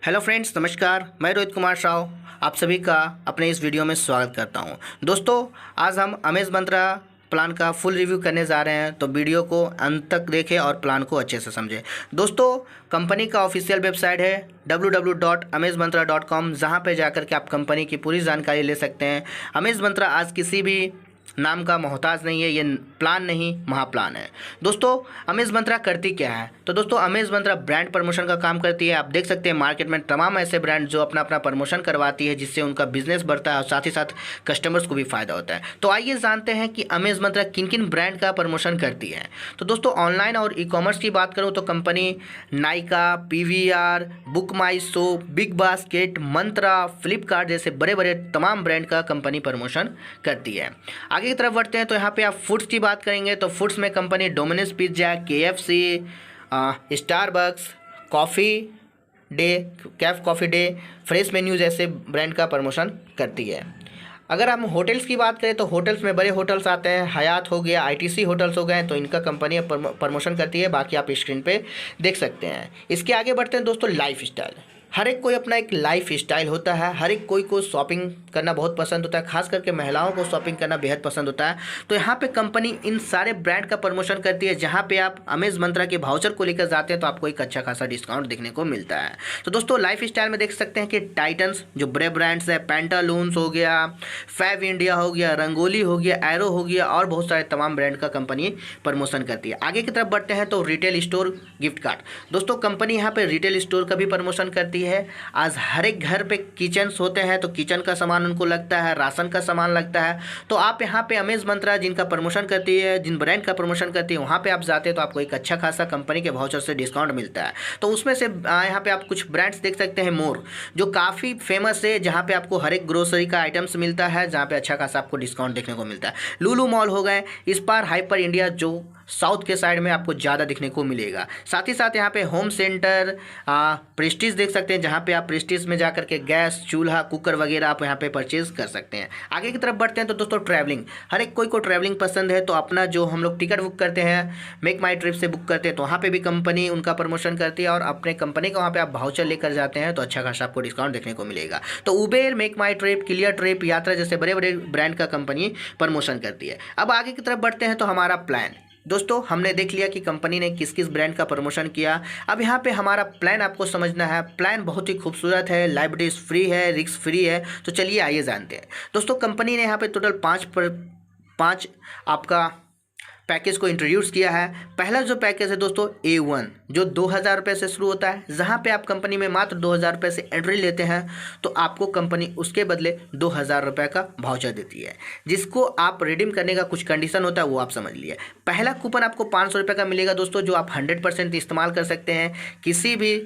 Hello friends, नमस्कार। मैं रोहित कुमार साव आप सभी का अपने इस वीडियो में स्वागत करता हूं। दोस्तों, आज हम अमेज़ मंत्रा प्लान का फुल रिव्यू करने जा रहे हैं, तो वीडियो को अंत तक देखें और प्लान को अच्छे से समझें। दोस्तों, कंपनी का ऑफिशियल वेबसाइट है www.amazmantra.com, जहां पे जाकर के आप कंपनी की पूरी जानकारी ले सकते हैं। अमेज़ मंत्रा आज किसी भी नाम का मोहताज नहीं है, ये प्लान नहीं महाप्लान है। दोस्तों, अमेज़ मंत्रा करती क्या है? तो दोस्तों, अमेज़ मंत्रा ब्रांड प्रमोशन का काम करती है। आप देख सकते हैं मार्केट में तमाम ऐसे ब्रांड जो अपना अपना प्रमोशन करवाती है, जिससे उनका बिजनेस बढ़ता है और साथ ही साथ कस्टमर्स को भी फायदा होता है। तो आइए जानते हैं कि अमेज़ मंत्रा किन किन ब्रांड का प्रमोशन करती है। तो दोस्तों, ऑनलाइन और ई कॉमर्स की बात करूँ तो कंपनी नायका, PVR, बुक माई शो, बिग बास्केट, मंत्रा, फ्लिपकार्ट जैसे बड़े बड़े तमाम ब्रांड का कंपनी प्रमोशन करती है। आगे की तरफ बढ़ते हैं तो यहाँ पे आप फूड्स की बात करेंगे तो फूड्स में company Domino's pizza, KFC, Starbucks, coffee day, Kaif coffee day, fresh menu जैसे ब्रांड का प्रमोशन करती है। अगर हम होटल्स की बात करें तो होटल्स में बड़े होटल्स आते हैं, हयात हो गया, ITC होटल्स हो गए, तो इनका कंपनी प्रमोशन करती है। बाकी आप स्क्रीन पे देख सकते हैं। इसके आगे बढ़ते हैं दोस्तों, लाइफ स्टाइल। हर एक कोई अपना एक लाइफ स्टाइल होता है। हर एक कोई को शॉपिंग करना बहुत पसंद होता है, खास करके महिलाओं को शॉपिंग करना बेहद पसंद होता है। तो यहाँ पे कंपनी इन सारे ब्रांड का प्रमोशन करती है। जहाँ पे आप अमेज़ मंत्रा के भाउचर को लेकर जाते हैं तो आपको एक अच्छा खासा डिस्काउंट देखने को मिलता है। तो दोस्तों, लाइफ स्टाइल में देख सकते हैं कि टाइटन्स जो बड़े ब्रांड्स है, पेंटालून्स हो गया, फैब इंडिया हो गया, रंगोली हो गया, एरो हो गया और बहुत सारे तमाम ब्रांड का कंपनी प्रमोशन करती है। आगे की तरफ बढ़ते हैं तो रिटेल स्टोर गिफ्ट कार्ड। दोस्तों, कंपनी यहाँ पे रिटेल स्टोर का भी प्रमोशन करती है। आज हर एक घर पे किचन्स होते हैं, तो किचन का सामान उनको लगता है, राशन का सामान लगता है। तो आप यहाँ पे अमेज़ मंत्रा जिनका प्रमोशन करती है, जिन ब्रांड का प्रमोशन करती है, वहाँ पे आप जाते हैं तो आपको एक अच्छा खासा कंपनी के वाउचर से डिस्काउंट मिलता है। तो उसमें से यहाँ पे आप कुछ ब्रांड्स देख सकते हैं। मोर जो काफ़ी फेमस है, जहाँ पे आपको हर एक ग्रोसरी का आइटम्स मिलता है, जहाँ पे अच्छा खासा आपको डिस्काउंट देखने को मिलता है। लुलु मॉल हो गए, स्पार, हाइपर इंडिया जो साउथ के साइड में आपको ज़्यादा दिखने को मिलेगा। साथ ही साथ यहाँ पे होम सेंटर, प्रेस्टीज देख सकते हैं, जहाँ पे आप प्रेस्टीज में जाकर के गैस, चूल्हा, कुकर वगैरह आप यहाँ पे परचेज कर सकते हैं। आगे की तरफ बढ़ते हैं तो दोस्तों, ट्रैवलिंग। हर एक कोई को ट्रैवलिंग पसंद है, तो अपना जो हम लोग टिकट बुक करते हैं, मेक माई ट्रिप से बुक करते हैं, तो वहाँ पे भी कंपनी उनका प्रमोशन करती है और अपने कंपनी का वहाँ पे आप भाउचर लेकर जाते हैं तो अच्छा खासा आपको डिस्काउंट देखने को मिलेगा। तो उबेर, मेक माई ट्रिप, क्लियर ट्रिप, यात्रा जैसे बड़े बड़े ब्रांड का कंपनी प्रमोशन करती है। अब आगे की तरफ बढ़ते हैं तो हमारा प्लान। दोस्तों, हमने देख लिया कि कंपनी ने किस किस ब्रांड का प्रमोशन किया। अब यहाँ पे हमारा प्लान आपको समझना है। प्लान बहुत ही खूबसूरत है, लाइबिलिटीज फ्री है, रिस्क फ्री है। तो चलिए आइए जानते हैं। दोस्तों, कंपनी ने यहाँ पे टोटल पाँच आपका पैकेज को इंट्रोड्यूस किया है। पहला जो पैकेज है दोस्तों, A1, जो 2000 रुपये से शुरू होता है। जहाँ पे आप कंपनी में मात्र 2000 रुपये से एंट्री लेते हैं तो आपको कंपनी उसके बदले 2000 रुपये का वाउचर देती है, जिसको आप रिडीम करने का कुछ कंडीशन होता है, वो आप समझ लिए। पहला कूपन आपको 500 रुपये का मिलेगा दोस्तों, जो आप 100% इस्तेमाल कर सकते हैं। किसी भी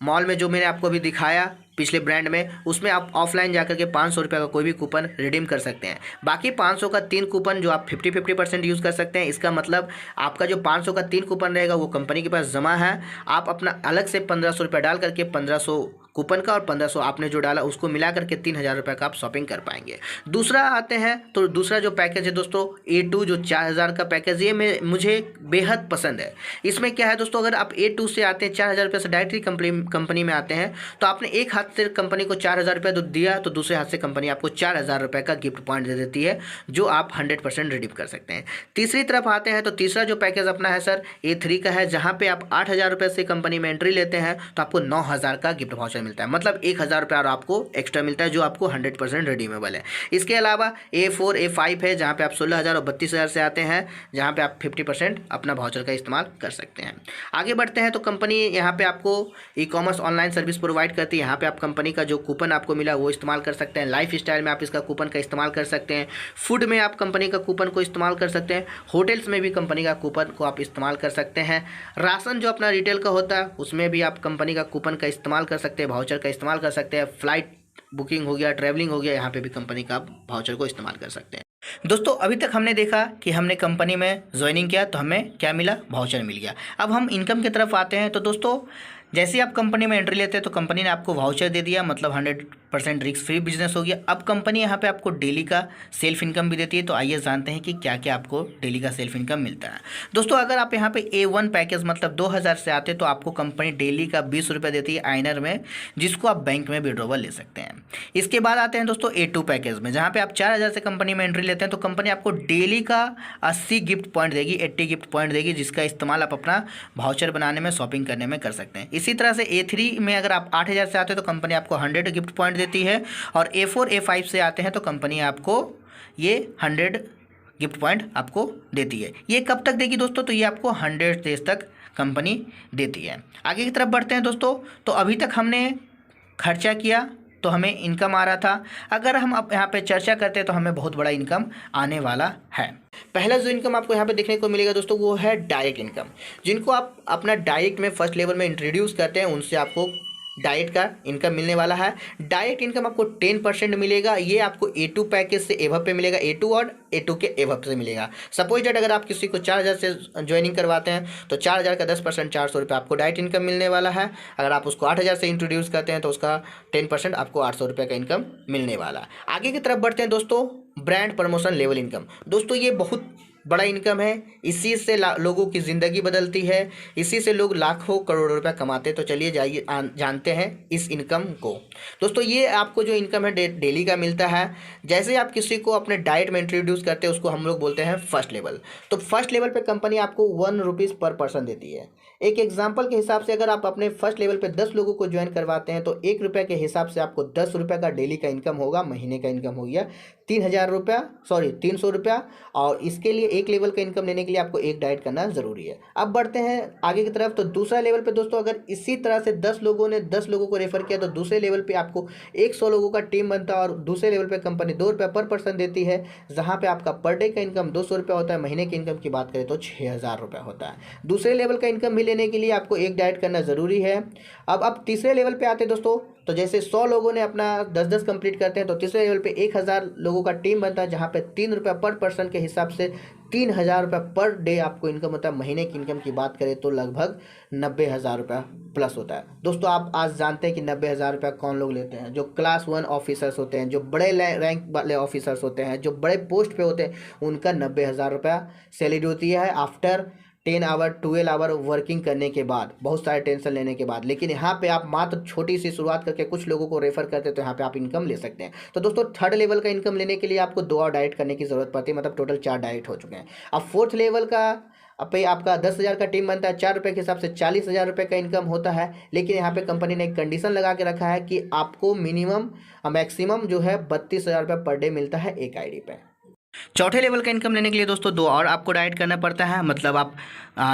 मॉल में जो मैंने आपको अभी दिखाया पिछले ब्रांड में, उसमें आप ऑफलाइन जाकर के 500 रुपये का कोई भी कूपन रिडीम कर सकते हैं। बाकी 500 का 3 कूपन जो आप 50% यूज़ कर सकते हैं। इसका मतलब आपका जो 500 का 3 कूपन रहेगा वो कंपनी के पास जमा है। आप अपना अलग से 1500 रुपये डाल करके 1500 कूपन का और 1500 आपने जो डाला उसको मिला करके 3000 रुपये का आप शॉपिंग कर पाएंगे। दूसरा आते हैं तो दूसरा जो पैकेज है दोस्तों, A2, जो 4000 का पैकेज, ये मुझे बेहद पसंद है। इसमें क्या है दोस्तों, अगर आप A2 से आते हैं, 4000 रुपये से डायरेक्टली कंपनी में आते हैं, तो आपने एक हाथ से कंपनी को 4000 रुपये तो दिया, तो दूसरे हाथ से कंपनी आपको 4000 रुपये का गिफ्ट पॉइंट दे देती है, जो आप 100% रिडीम कर सकते हैं। तीसरी तरफ आते हैं तो तीसरा जो पैकेज अपना है सर, A3 का है, जहाँ पे आप 8000 रुपये से कंपनी में एंट्री लेते हैं तो आपको 9000 का गिफ्ट वाउचर मिलता है। मतलब 1000 रुपये और आपको एक्स्ट्रा मिलता है, जो आपको 100% रिडीमेबल है। इसके अलावा A4, A5 है, जहाँ पे आप 16000 और 32000 से आते हैं, जहाँ पे आप 50% अपना वाउचर का इस्तेमाल कर सकते हैं। आगे बढ़ते हैं तो कंपनी यहाँ पे आपको e commerce online service provide करती है। यहाँ पे आप कंपनी का जो कूपन आपको मिला वो इस्तेमाल कर सकते हैं। लाइफ स्टाइल में आप इसका कूपन का इस्तेमाल कर सकते हैं। फूड में आप कंपनी का कूपन को इस्तेमाल कर सकते हैं। होटल्स में भी कंपनी का कूपन को आप इस्तेमाल कर सकते हैं। राशन जो अपना रिटेल का होता है उसमें भी आप कंपनी का कूपन का इस्तेमाल कर सकते हैं, वाउचर का इस्तेमाल कर सकते हैं। फ्लाइट बुकिंग हो गया, ट्रैवलिंग हो गया, यहाँ पे भी कंपनी का वाउचर को इस्तेमाल कर सकते हैं। दोस्तों, अभी तक हमने देखा कि हमने कंपनी में ज्वाइनिंग किया तो हमें क्या मिला, वाउचर मिल गया। अब हम इनकम की तरफ आते हैं। तो दोस्तों, जैसे ही आप कंपनी में एंट्री लेते हैं तो कंपनी ने आपको वाउचर दे दिया, मतलब 100% रिस्क फ्री बिजनेस हो गया। अब कंपनी यहाँ पे आपको डेली का सेल्फ इनकम भी देती है। तो आइए जानते हैं कि क्या क्या आपको डेली का सेल्फ इनकम मिलता है। दोस्तों अगर आप यहाँ पे A1 पैकेज मतलब 2000 से आते हैं तो आपको कंपनी डेली का 20 रुपये देती है आइनर में, जिसको आप बैंक में विड्रॉवल ले सकते हैं। इसके बाद आते हैं दोस्तों A2 पैकेज में, जहाँ पे आप 4000 से कंपनी में एंट्री लेते हैं तो कंपनी आपको डेली का 80 गिफ्ट पॉइंट देगी, 80 गिफ्ट पॉइंट देगी, जिसका इस्तेमाल आप अपना वाउचर बनाने में, शॉपिंग करने में कर सकते हैं। इसी तरह से A3 में अगर आप 8000 से आते हैं तो कंपनी आपको 100 गिफ्ट पॉइंट देती है, और A4 A5 से आते हैं तो कंपनी आपको ये 100 गिफ्ट पॉइंट आपको देती है। ये कब तक देगी दोस्तों? तो ये आपको 100 डेज तक कंपनी देती है। आगे की तरफ बढ़ते हैं दोस्तों। तो अभी तक हमने खर्चा किया तो हमें इनकम आ रहा था। अगर हम अब यहाँ पे चर्चा करते हैं तो हमें बहुत बड़ा इनकम आने वाला है। पहला जो इनकम आपको यहाँ पे देखने को मिलेगा दोस्तों वो है डायरेक्ट इनकम। जिनको आप अपना डायरेक्ट में फर्स्ट लेवल में इंट्रोड्यूस करते हैं उनसे आपको डायरेक्ट का इनकम मिलने वाला है। डायरेक्ट इनकम आपको 10% मिलेगा। ये आपको A2 पैकेज से एवब पे मिलेगा, A2 और A2 के एवब से मिलेगा। सपोज डेट अगर आप किसी को 4000 से ज्वाइनिंग करवाते हैं तो 4000 का 10% 400 रुपये आपको डायरेक्ट इनकम मिलने वाला है। अगर आप उसको 8000 से इंट्रोड्यूस करते हैं तो उसका 10% आपको 800 रुपये का इनकम मिलने वाला। आगे की तरफ बढ़ते हैं दोस्तों। ब्रांड प्रमोशन लेवल इनकम, दोस्तों ये बहुत बड़ा इनकम है। इसी से लोगों की ज़िंदगी बदलती है, इसी से लोग लाखों करोड़ों रुपए कमाते हैं। तो चलिए जाइए जानते हैं इस इनकम को। दोस्तों ये आपको जो इनकम है डेली का मिलता है। जैसे आप किसी को अपने डाइट में इंट्रोड्यूस करते हैं उसको हम लोग बोलते हैं फर्स्ट लेवल। तो फर्स्ट लेवल पे कंपनी आपको 1 रुपीज़ पर पर्सन देती है। एक एग्जाम्पल के हिसाब से अगर आप अपने फर्स्ट लेवल पे 10 लोगों को ज्वाइन करवाते हैं तो 1 रुपये के हिसाब से आपको 10 रुपये का डेली का इनकम होगा। महीने का इनकम हो गया 300 रुपया। और इसके लिए एक लेवल का इनकम लेने के लिए आपको एक डाइट करना ज़रूरी है। अब बढ़ते हैं आगे की तरफ। तो दूसरा लेवल पे दोस्तों अगर इसी तरह से 10 लोगों ने 10 लोगों को रेफर किया तो दूसरे लेवल पे आपको 100 लोगों का टीम बनता है, और दूसरे लेवल पे कंपनी 2 रुपये पर पर्सन देती है, जहाँ पे आपका पर डे का इनकम 200 रुपये होता है। महीने की इनकम की बात करें तो 6000 रुपये होता है। दूसरे लेवल का इनकम भी लेने के लिए आपको एक डाइट करना ज़रूरी है। अब तीसरे लेवल पे आते हैं दोस्तों। तो जैसे 100 लोगों ने अपना 10-10 कंप्लीट करते हैं तो तीसरे लेवल पे 1000 लोगों का टीम बनता है, जहाँ पे 3 रुपये पर पर्सन के हिसाब से 3000 रुपये पर डे आपको इनकम होता है। महीने की इनकम की बात करें तो लगभग 90,000 रुपये प्लस होता है। दोस्तों आप आज जानते हैं कि 90,000 रुपये कौन लोग लेते हैं? जो क्लास 1 ऑफिसर्स होते हैं, जो बड़े रैंक वाले ऑफिसर्स होते हैं, जो बड़े पोस्ट पे होते हैं, उनका 90,000 रुपये सैलरी होती है आफ्टर 10 आवर 12 आवर वर्किंग करने के बाद, बहुत सारे टेंशन लेने के बाद। लेकिन यहाँ पे आप मात्र छोटी सी शुरुआत करके कुछ लोगों को रेफर करते हैं तो यहाँ पे आप इनकम ले सकते हैं। तो दोस्तों थर्ड लेवल का इनकम लेने के लिए आपको 2 और डाइट करने की ज़रूरत पड़ती है, मतलब टोटल 4 डाइट हो चुके हैं। अब फोर्थ लेवल का पे आपका 10,000 का टीम बनता है, 4 रुपये के हिसाब से 40,000 रुपये का इनकम होता है। लेकिन यहाँ पे कंपनी ने एक कंडीशन लगा के रखा है कि आपको मिनिमम मैक्सिमम जो है 32,000 रुपये पर डे मिलता है एक आईडी पे। चौथे लेवल का इनकम लेने के लिए दोस्तों 2 और आपको डाइट करना पड़ता है, मतलब आप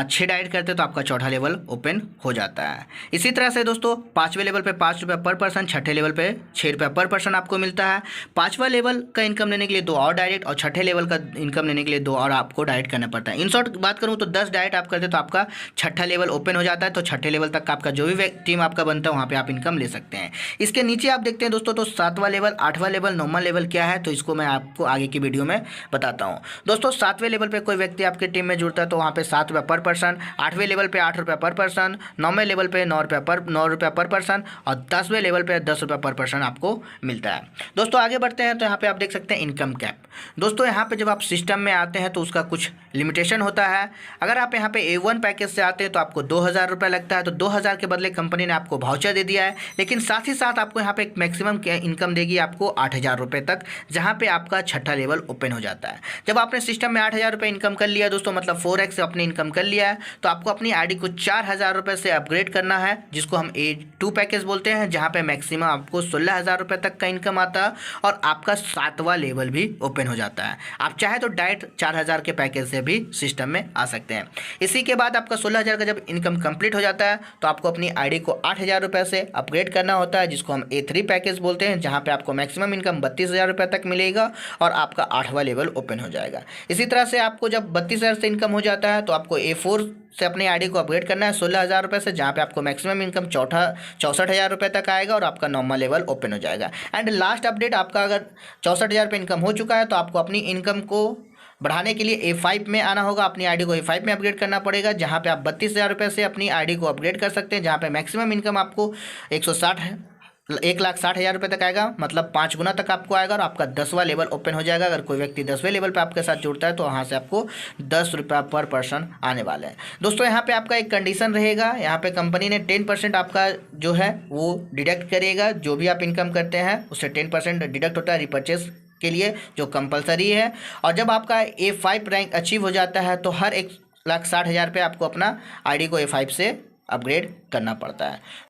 6 डाइट करते हैं तो आपका चौथा लेवल ओपन हो जाता है। इसी तरह से दोस्तों 5वें लेवल पे 5 रुपये पर पर्सन, 6ठे लेवल पे 6 रुपये पर पर्सन आपको मिलता है। 5वां लेवल का इनकम लेने के लिए 2 और डाइट, और 6ठे लेवल का इनकम लेने के लिए 2 और आपको डाइट करना पड़ता है। इन शॉर्ट बात करूँ तो 10 डाइट आप करते हैं तो आपका 6ठा लेवल ओपन हो जाता है। तो 6ठे लेवल तक आपका जो भी टीम आपका बनता है वहाँ पर आप इनकम ले सकते हैं। इसके नीचे आप देखते हैं दोस्तों तो 7वां लेवल, 8वां लेवल, 9वां लेवल क्या है, तो इसको मैं आपको आगे की वीडियो में बताता हूँ। दोस्तों 7वें लेवल पे कोई व्यक्ति आपकी टीम में जुड़ता है तो वहाँ पे 7 रुपये पर पर्सन, 8वें लेवल पे 8 रुपये पर पर्सन, 9वें लेवल पे 9 रुपये पर पर्सन, और 10वें लेवल पे 10 रुपये पर पर्सन आपको मिलता है। दोस्तों आगे बढ़ते हैं तो यहाँ पे आप देख सकते हैं इनकम कैप। दोस्तों यहाँ पे जब आप सिस्टम में आते हैं तो उसका कुछ लिमिटेशन होता है। अगर आप यहाँ पे A1 पैकेज से आते हैं तो आपको 2000 रुपये लगता है। तो 2000 के बदले कंपनी ने आपको वाउचर दे दिया है, लेकिन साथ ही साथ आपको यहाँ पे एक मैक्सिमम इनकम देगी आपको 8000 रुपये तक, जहाँ पे आपका 6ठा लेवल ओपन हो जाता है। जब आपने सिस्टम में 8000 रुपये इनकम कर लिया दोस्तों, मतलब 4x अपनी इनकम कर लिया है, तो आपको अपनी आईडी को 4000 रुपये से अपग्रेड करना है, जिसको हम A2 पैकेज बोलते हैं, जहाँ पे मैक्सिमम आपको 16,000 रुपये तक का इनकम आता है, और आपका 7वां लेवल भी ओपन हो जाता है। आप चाहे तो डायरेक्ट 4000 के पैकेज से भी सिस्टम में आ सकते हैं। इसी के बाद आपका 16,000 का जब इनकम कंप्लीट हो जाता है तो आपको अपनी आईडी को 8000 रुपये से अपग्रेड करना होता है, जिसको हम A3 पैकेज बोलते हैं, जहाँ पे आपको मैक्सिमम इनकम 32,000 रुपये तक मिलेगा और आपका 8वां लेवल ओपन हो जाएगा। इसी तरह से आपको जब 32,000 से इनकम हो जाता है तो आपको A4 से अपनी आईडी को अपग्रेड करना है 16,000 रुपये से, जहाँ पे आपको मैक्सिमम इनकम 64,000 रुपये तक आएगा और आपका 9वां लेवल ओपन हो जाएगा। एंड लास्ट अपडेट, आपका अगर 64,000 पे इनकम हो चुका है तो आपको अपनी इनकम को बढ़ाने के लिए A5 में आना होगा, अपनी आईडी को A5 में अपग्रेड करना पड़ेगा, जहाँ पे आप 32,000 रुपये से अपनी आईडी को अपग्रेड कर सकते हैं, जहाँ पे मैक्सिमम इनकम आपको 1,60,000 रुपये तक आएगा, मतलब 5 गुना तक आपको आएगा और आपका 10वां लेवल ओपन हो जाएगा। अगर कोई व्यक्ति 10वें लेवल पे आपके साथ जुड़ता है तो वहाँ से आपको 10 रुपये पर पर्सन आने वाले हैं। दोस्तों यहाँ पे आपका एक कंडीशन रहेगा, यहाँ पे कंपनी ने 10% आपका जो है वो डिडक्ट करेगा, जो भी आप इनकम करते हैं उससे 10% डिडक्ट होता है रिपर्चेस के लिए, जो कंपलसरी है। और जब आपका A5 रैंक अचीव हो जाता है तो हर 1,60,000 पे आपको अपना आईडी को A5 से अपग्रेड करना पड़ता है।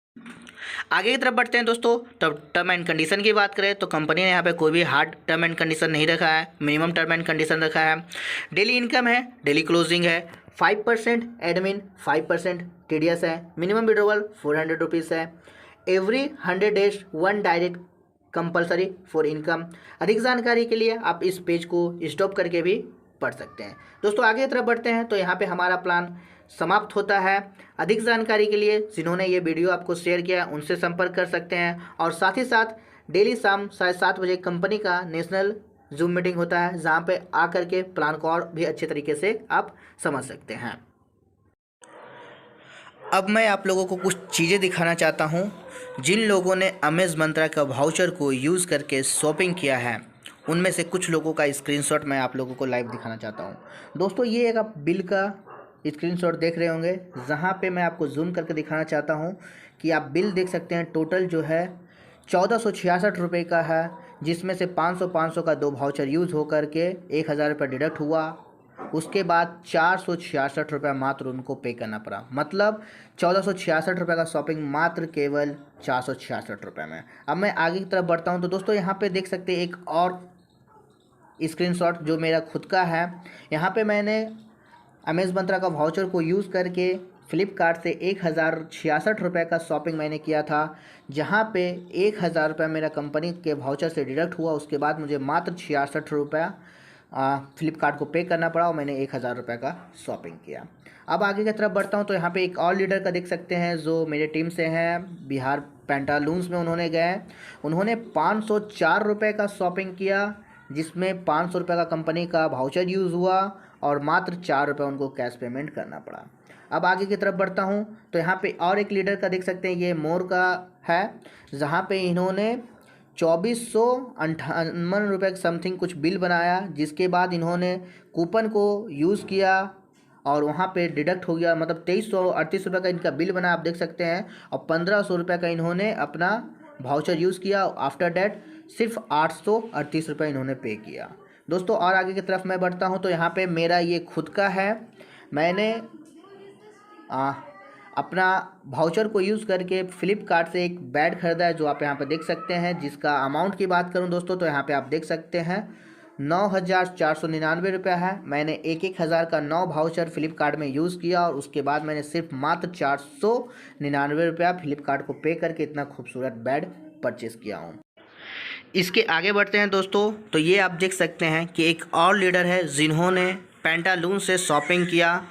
आगे की तरफ बढ़ते हैं दोस्तों। तब टर्म एंड कंडीशन की बात करें तो कंपनी ने यहाँ पे कोई भी हार्ड टर्म एंड कंडीशन नहीं रखा है, मिनिमम टर्म एंड कंडीशन रखा है। डेली इनकम है, डेली क्लोजिंग है, 5% एडमिन, 5% TDS है, मिनिमम विड्रॉवल 400 रुपीज़ है, every 100 days 1 direct compulsory for income. अधिक जानकारी के लिए आप इस पेज को स्टॉप करके भी पढ़ सकते हैं। दोस्तों आगे की तरफ बढ़ते हैं तो यहाँ पे हमारा प्लान समाप्त होता है। अधिक जानकारी के लिए जिन्होंने ये वीडियो आपको शेयर किया उनसे संपर्क कर सकते हैं। और साथ ही साथ डेली शाम 7:30 बजे कंपनी का नेशनल जूम मीटिंग होता है, जहाँ पे आकर के प्लान को और भी अच्छे तरीके से आप समझ सकते हैं। अब मैं आप लोगों को कुछ चीज़ें दिखाना चाहता हूँ। जिन लोगों ने अमेज मंत्रा का वाउचर को यूज़ करके शॉपिंग किया है उनमें से कुछ लोगों का स्क्रीनशॉट मैं आप लोगों को लाइव दिखाना चाहता हूँ। दोस्तों ये एक आप बिल का स्क्रीनशॉट देख रहे होंगे, जहाँ पे मैं आपको जूम करके दिखाना चाहता हूँ कि आप बिल देख सकते हैं। टोटल जो है 1,466 रुपये का है, जिसमें से 500 का 2 वाउचर यूज़ हो करके 1,000 रुपये डिडक्ट हुआ। उसके बाद 466 रुपये मात्र उनको पे करना पड़ा, मतलब 1,466 रुपये का शॉपिंग मात्र केवल 466 रुपये में। अब मैं आगे की तरफ बढ़ता हूँ तो दोस्तों यहाँ पे देख सकते हैं एक और स्क्रीनशॉट जो मेरा खुद का है। यहाँ पे मैंने अमेज मंत्रा का वाउचर को यूज़ करके फ्लिपकार्ट से 1,066 रुपये का शॉपिंग मैंने किया था, जहाँ पे 1,000 रुपये मेरा कंपनी के वाउचर से डिडक्ट हुआ। उसके बाद मुझे मात्र 66 रुपये फ्लिपकार्ट को पे करना पड़ा और मैंने 1,000 रुपये का शॉपिंग किया। अब आगे की तरफ बढ़ता हूँ तो यहाँ पे एक और लीडर का देख सकते हैं जो मेरे टीम से हैं, बिहार पेंटालून्स में उन्होंने गए। उन्होंने 504 रुपये का शॉपिंग किया, जिसमें 500 रुपये का कंपनी का वाउचर यूज़ हुआ और मात्र 4 रुपये उनको कैश पेमेंट करना पड़ा। अब आगे की तरफ बढ़ता हूँ तो यहाँ पे और एक लीडर का देख सकते हैं, ये मोर का है, जहाँ पे इन्होंने 2,458 रुपये समथिंग कुछ बिल बनाया, जिसके बाद इन्होंने कूपन को यूज़ किया और वहाँ पे डिडक्ट हो गया, मतलब 2,338 रुपये का इनका बिल बना, आप देख सकते हैं। और 1,500 रुपये का इन्होंने अपना वाउचर यूज़ किया। आफ्टर डैट सिर्फ 838 रुपये इन्होंने पे किया। दोस्तों और आगे की तरफ मैं बढ़ता हूँ तो यहाँ पे मेरा ये खुद का है। मैंने अपना वाउचर को यूज़ करके फ्लिपकार्ट से एक बैट खरीदा है, जो आप यहाँ पे देख सकते हैं। जिसका अमाउंट की बात करूँ दोस्तों तो यहाँ पे आप देख सकते हैं 9,499 रुपये है। मैंने 1,000 का 9 वाउचर फ्लिपकार्ट में यूज़ किया और उसके बाद मैंने सिर्फ मात्र 499 रुपया फ्लिपकार्ट को पे करके इतना खूबसूरत बैट परचेज़ किया हूँ। इसके आगे बढ़ते हैं दोस्तों तो ये आप देख सकते हैं कि एक और लीडर है जिन्होंने पेंटालून से शॉपिंग किया।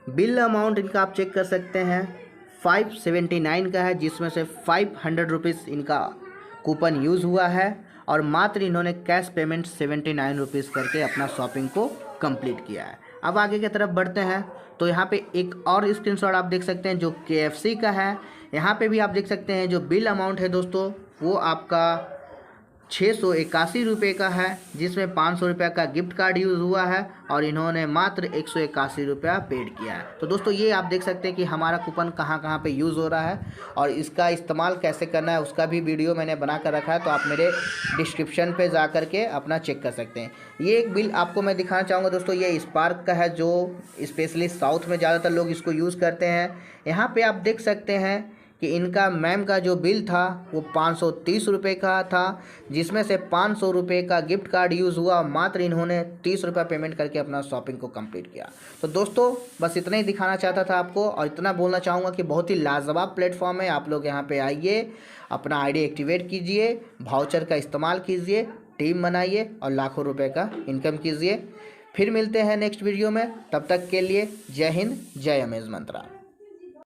बिल अमाउंट इनका आप चेक कर सकते हैं 579 का है, जिसमें से 500 रुपीज़ इनका कूपन यूज़ हुआ है और मात्र इन्होंने कैश पेमेंट 79 रुपीज़ करके अपना शॉपिंग को कंप्लीट किया है। अब आगे की तरफ बढ़ते हैं तो यहाँ पे एक और स्क्रीनशॉट आप देख सकते हैं जो KFC का है। यहाँ पे भी आप देख सकते हैं जो बिल अमाउंट है दोस्तों वो आपका 681 रुपये का है, जिसमें 500 रुपये का गिफ्ट कार्ड यूज़ हुआ है और इन्होंने मात्र 181 रुपया पेड किया है। तो दोस्तों ये आप देख सकते हैं कि हमारा कूपन कहाँ कहाँ पे यूज़ हो रहा है और इसका इस्तेमाल कैसे करना है उसका भी वीडियो मैंने बना कर रखा है, तो आप मेरे डिस्क्रिप्शन पे जा कर के अपना चेक कर सकते हैं। ये एक बिल आपको मैं दिखाना चाहूँगा दोस्तों, ये स्पार्क का है जो स्पेशली साउथ में ज़्यादातर लोग इसको यूज़ करते हैं। यहाँ पर आप देख सकते हैं कि इनका मैम का जो बिल था वो 530 रुपये का था, जिसमें से 500 रुपये का गिफ्ट कार्ड यूज़ हुआ। मात्र इन्होंने 30 रुपये पेमेंट करके अपना शॉपिंग को कंप्लीट किया। तो दोस्तों बस इतना ही दिखाना चाहता था आपको और इतना बोलना चाहूँगा कि बहुत ही लाजवाब प्लेटफॉर्म है। आप लोग यहाँ पे आइए, अपना आईडी एक्टिवेट कीजिए, वाउचर का इस्तेमाल कीजिए, टीम बनाइए और लाखों रुपये का इनकम कीजिए। फिर मिलते हैं नेक्स्ट वीडियो में, तब तक के लिए जय हिंद, जय अमेज मंत्रा।